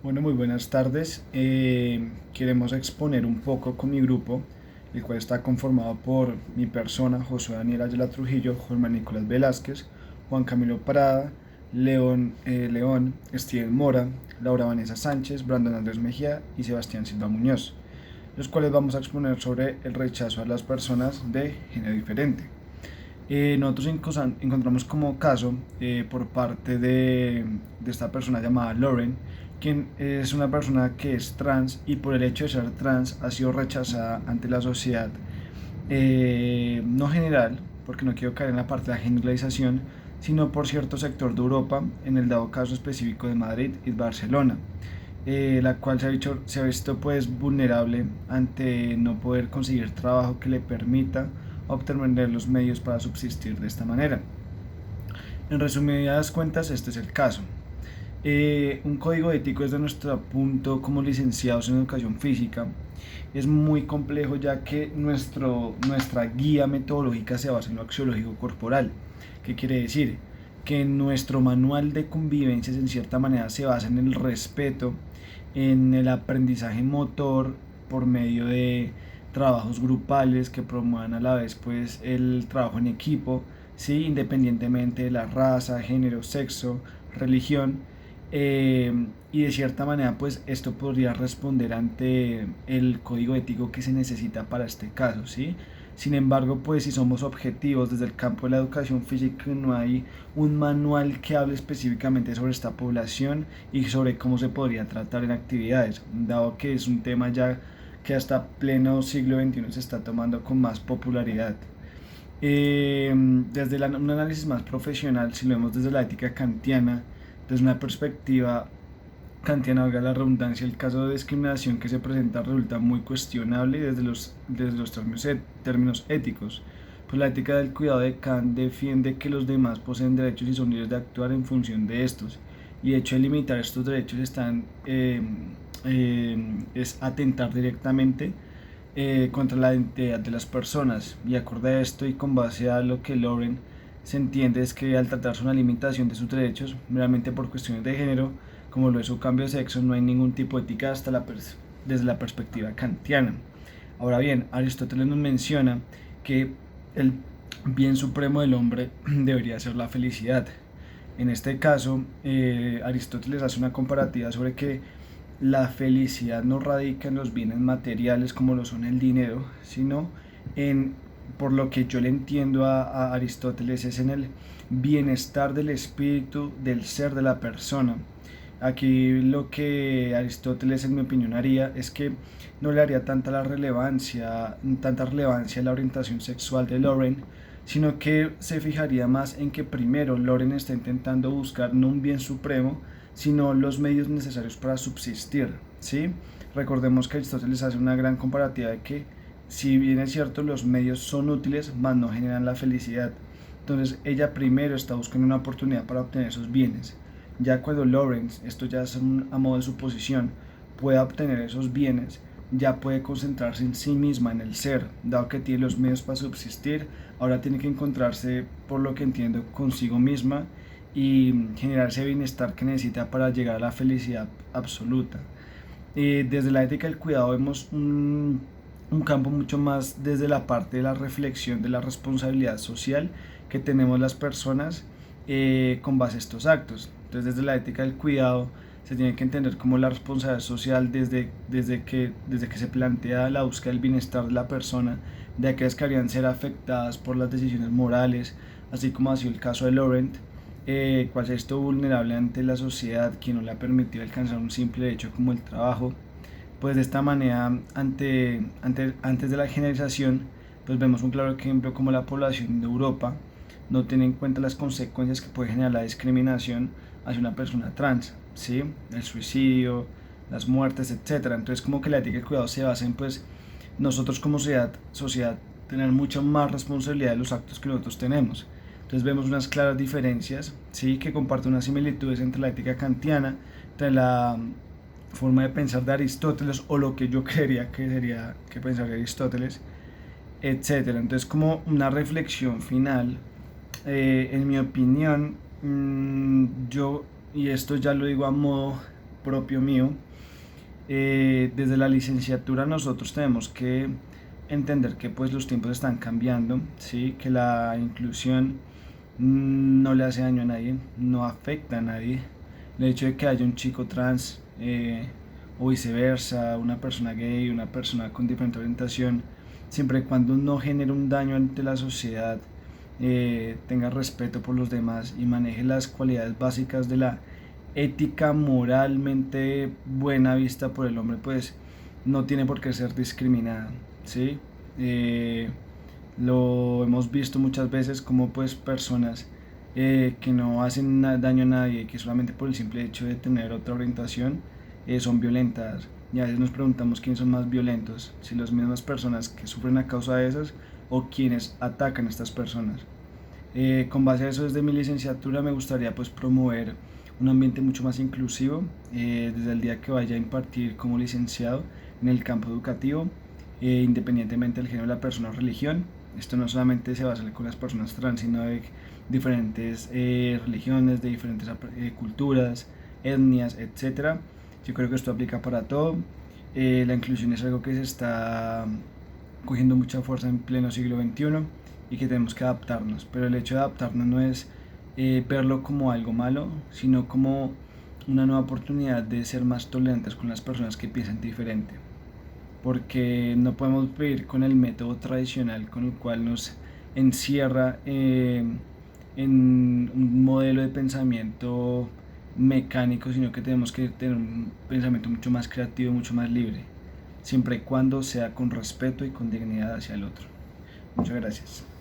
Bueno, muy buenas tardes. Queremos exponer un poco con mi grupo, el cual está conformado por mi persona, José Daniel Ayala Trujillo, Juan Nicolás Velázquez, Juan Camilo Parada, León, Steven Mora, Laura Vanessa Sánchez, Brandon Andrés Mejía y Sebastián Silva Muñoz, los cuales vamos a exponer sobre el rechazo a las personas de género diferente. Nosotros encontramos como caso por parte de esta persona llamada Lauren, quien es una persona que es trans y por el hecho de ser trans ha sido rechazada ante la sociedad, no general, porque no quiero caer en la parte de la generalización, sino por cierto sector de Europa, en el dado caso específico de Madrid y Barcelona, la cual se ha visto pues vulnerable ante no poder conseguir trabajo que le permita obtener los medios para subsistir de esta manera. En resumidas cuentas, este es el caso. Un código ético desde nuestro punto como licenciados en educación física es muy complejo, ya que nuestra guía metodológica se basa en lo axiológico corporal. ¿Qué quiere decir? Que nuestro manual de convivencias en cierta manera se basa en el respeto, en el aprendizaje motor por medio de trabajos grupales que promuevan a la vez pues el trabajo en equipo, ¿sí? Independientemente de la raza, género, sexo, religión, y de cierta manera pues esto podría responder ante el código ético que se necesita para este caso, ¿sí? Sin embargo, pues si somos objetivos desde el campo de la educación física, no hay un manual que hable específicamente sobre esta población y sobre cómo se podría tratar en actividades, dado que es un tema ya que hasta pleno siglo XXI se está tomando con más popularidad. Desde un análisis más profesional, si lo vemos desde la ética kantiana, desde una perspectiva kantiana, valga la redundancia, el caso de discriminación que se presenta resulta muy cuestionable desde los términos éticos. Pues la ética del cuidado de Kant defiende que los demás poseen derechos y son libres de actuar en función de estos. Y el hecho de limitar estos derechos es atentar directamente contra la identidad de las personas. Y acorde a esto y con base a lo que Lauren se entiende es que al tratarse una limitación de sus derechos meramente por cuestiones de género, como lo es su cambio de sexo, no hay ningún tipo de ética desde la perspectiva kantiana. Ahora bien, Aristóteles nos menciona que el bien supremo del hombre debería ser la felicidad. En este caso, Aristóteles hace una comparativa sobre que la felicidad no radica en los bienes materiales como lo son el dinero, sino en, por lo que yo le entiendo a Aristóteles, es en el bienestar del espíritu, del ser de la persona. Aquí lo que Aristóteles, en mi opinión, haría es que no le haría tanta relevancia a la orientación sexual de Lauren, sino que se fijaría más en que primero Lauren está intentando buscar no un bien supremo, sino los medios necesarios para subsistir, ¿sí? Recordemos que Aristóteles hace una gran comparativa de que, si bien es cierto, los medios son útiles, mas no generan la felicidad. Entonces ella primero está buscando una oportunidad para obtener esos bienes. Ya cuando Lawrence, esto ya es a modo de suposición, pueda obtener esos bienes, ya puede concentrarse en sí misma, en el ser, dado que tiene los medios para subsistir. Ahora tiene que encontrarse, por lo que entiendo, consigo misma y generar ese bienestar que necesita para llegar a la felicidad absoluta. Desde la ética del cuidado vemos un campo mucho más desde la parte de la reflexión de la responsabilidad social que tenemos las personas con base a estos actos. Entonces, desde la ética del cuidado se tiene que entender como la responsabilidad social desde que se plantea la búsqueda del bienestar de la persona, de aquellas que habrían ser afectadas por las decisiones morales, así como ha sido el caso de Laurent, cual se ha visto vulnerable ante la sociedad, que no le ha permitido alcanzar un simple hecho como el trabajo. Pues de esta manera, antes de la generalización, pues vemos un claro ejemplo como la población de Europa no tiene en cuenta las consecuencias que puede generar la discriminación hacia una persona trans, ¿sí? El suicidio, las muertes, etcétera. Entonces, como que la ética y el cuidado se basa en, pues, nosotros como sociedad tener mucha más responsabilidad de los actos que nosotros tenemos. Entonces vemos unas claras diferencias, ¿sí? Que comparten unas similitudes entre la ética kantiana, entre la forma de pensar de Aristóteles, o lo que yo creería que sería que pensaría Aristóteles, etcétera. Entonces, como una reflexión final, en mi opinión, yo, y esto ya lo digo a modo propio mío. Desde la licenciatura nosotros tenemos que entender que pues los tiempos están cambiando, ¿sí? Que la inclusión no le hace daño a nadie, no afecta a nadie. El hecho de que haya un chico trans o viceversa, una persona gay, una persona con diferente orientación, siempre y cuando no genere un daño ante la sociedad, tenga respeto por los demás y maneje las cualidades básicas de la ética moralmente buena vista por el hombre, pues no tiene por qué ser discriminada, ¿sí? Eh, lo hemos visto muchas veces como pues personas que no hacen daño a nadie, que solamente por el simple hecho de tener otra orientación son violentas. Y a veces nos preguntamos quiénes son más violentos, si las mismas personas que sufren a causa de esas o quienes atacan a estas personas. Con base a eso, desde mi licenciatura me gustaría pues promover un ambiente mucho más inclusivo desde el día que vaya a impartir como licenciado en el campo educativo, independientemente del género de la persona o religión. Esto no solamente se basa con las personas trans, sino de diferentes religiones, de diferentes culturas, etnias, etcétera. Yo creo que esto aplica para todo. La inclusión es algo que se está cogiendo mucha fuerza en pleno siglo XXI y que tenemos que adaptarnos, pero el hecho de adaptarnos no es verlo como algo malo, sino como una nueva oportunidad de ser más tolerantes con las personas que piensan diferente, porque no podemos vivir con el método tradicional con el cual nos encierra en un modelo de pensamiento mecánico, sino que tenemos que tener un pensamiento mucho más creativo, mucho más libre, siempre y cuando sea con respeto y con dignidad hacia el otro. Muchas gracias.